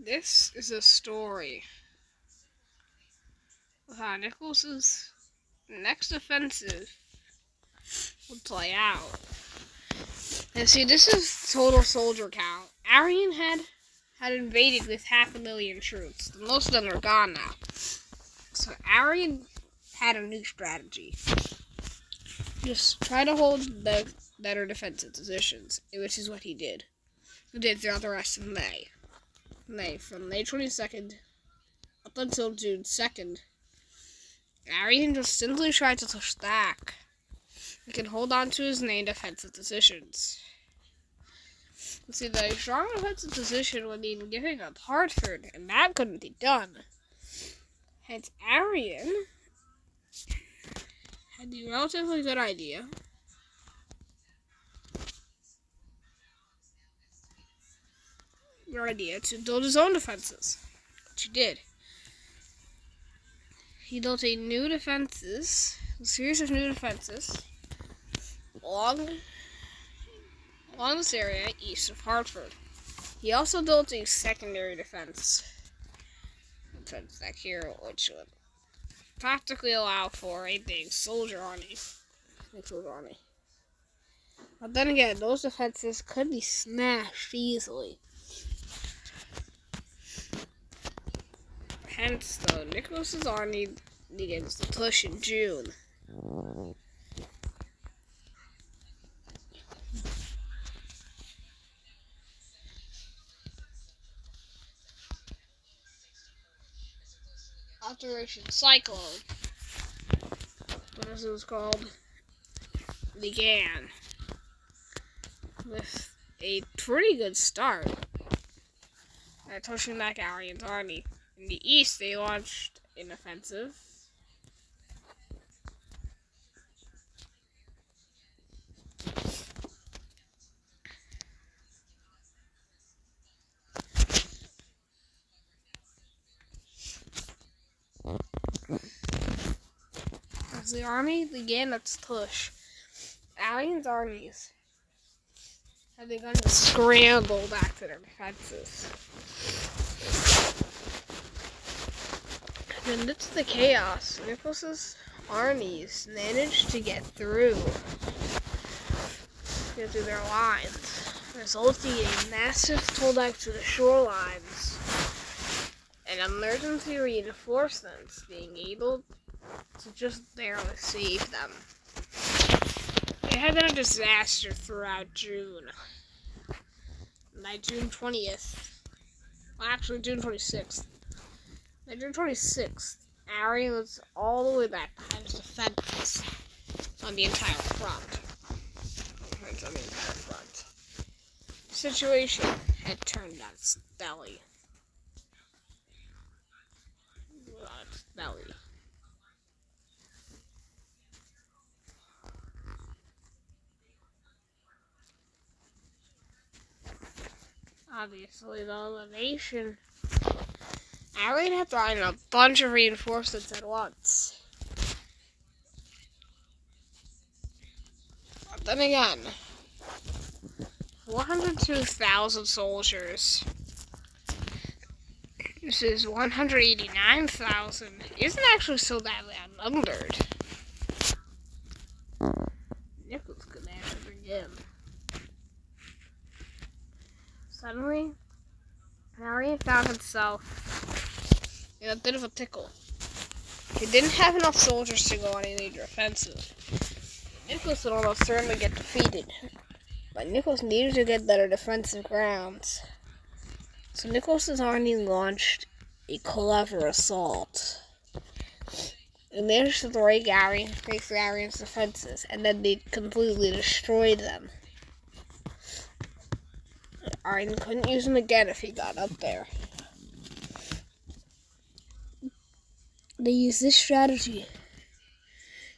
This is a story of how Nicholas's next offensive would play out. And see, this is total soldier count. Arian had invaded with 500,000 troops. Most of them are gone now. So Arian had a new strategy. Just try to hold the better defensive positions, which is what he did. He did throughout the rest of May. From May 22nd up until June 2nd, Arian just simply tried to push back. He can hold on to his main defensive positions. See, the strong defensive position would mean giving up Hartford, and that couldn't be done. Hence, Arian had the relatively good idea to build his own defenses, which he did. He built a series of new defenses along this area east of Hartford. He also built a secondary defense back here, which would practically allow for a big soldier army. But then again, those defenses could be smashed easily. Hence, though, Nicholas's army begins to push in June. Operation Cyclone, as it was called, began with a pretty good start at pushing back Arian's army. In the east, they launched an offensive. As the army began its push, Arian's armies had begun to scramble back to their defenses. And amidst the chaos, Nicholas's armies managed to get through their lines, resulting in massive pullback to the shorelines and emergency reinforcements being able to just barely save them. It had been a disaster throughout June. By June 20th, well, actually June 26th, by June 26th, Arian was all the way back behind his defenses on the entire front. The situation had turned on its belly. Obviously, the nation, Arian had thrown a bunch of reinforcements at once. But then again, 102,000 soldiers. This is 189,000. Isn't actually so badly outnumbered. Nicholas could manage again. Suddenly, Arian found himself in a bit of a pickle. He didn't have enough soldiers to go on a major offensive. Nicholas would almost certainly get defeated, but Nicholas needed to get better defensive grounds. So Nicholas's army launched a clever assault. They managed to break through Arian's defenses, and then they completely destroyed them. Arian couldn't use them again if he got up there. They used this strategy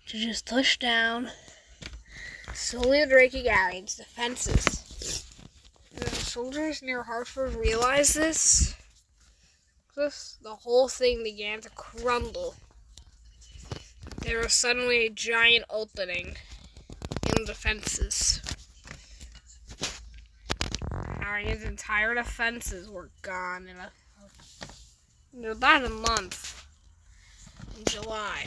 to just push down, slowly breaking Arian's defenses. When the soldiers near Hartford realized this, the whole thing began to crumble. There was suddenly a giant opening in the defenses. Arian's entire defenses were gone in a They're about a month in July.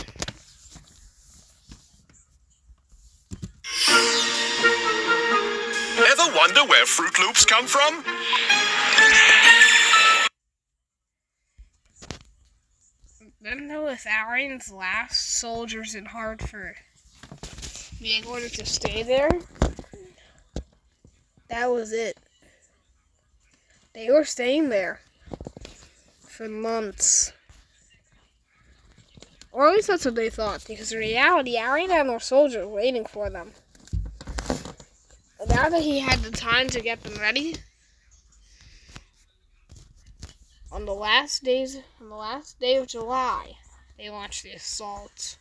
Ever wonder where Fruit Loops come from? Then there was Arian's last soldiers in Hartford being ordered to stay there. That was it. They were staying there for months. Or at least that's what they thought, because in reality, Arian had more soldiers waiting for them. And now that he had the time to get them ready, on the last day of July, they launched the assault.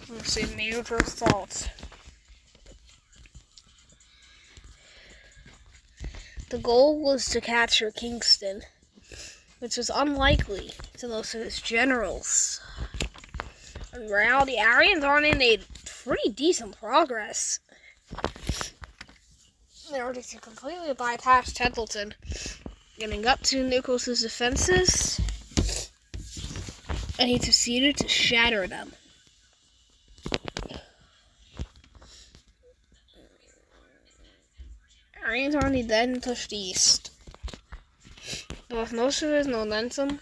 Let's see, major assault. The goal was to capture Kingston, which was unlikely to most of his generals. In reality, Arian's army made pretty decent progress in order to completely bypass Templeton, getting up to Nicholas's defenses, and he proceeded to shatter them. Arian's army then pushed east, but with most of his momentum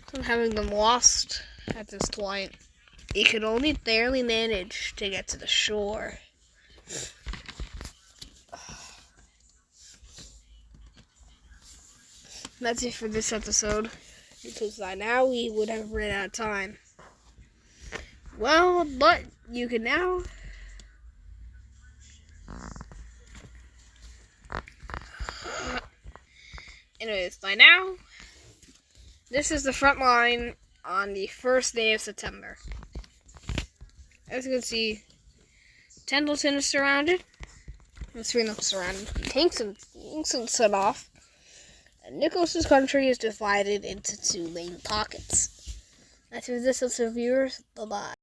from having them lost at this point, he could only barely manage to get to the shore. That's it for this episode, because by now we would have run out of time. Well, but you can now anyways, by now, this is the front line on the first day of September. As you can see, Templeton is surrounded. It's really not surrounded. Kingston set off. And Nicholas's country is divided into two main pockets. That's for this, viewers. Bye-bye.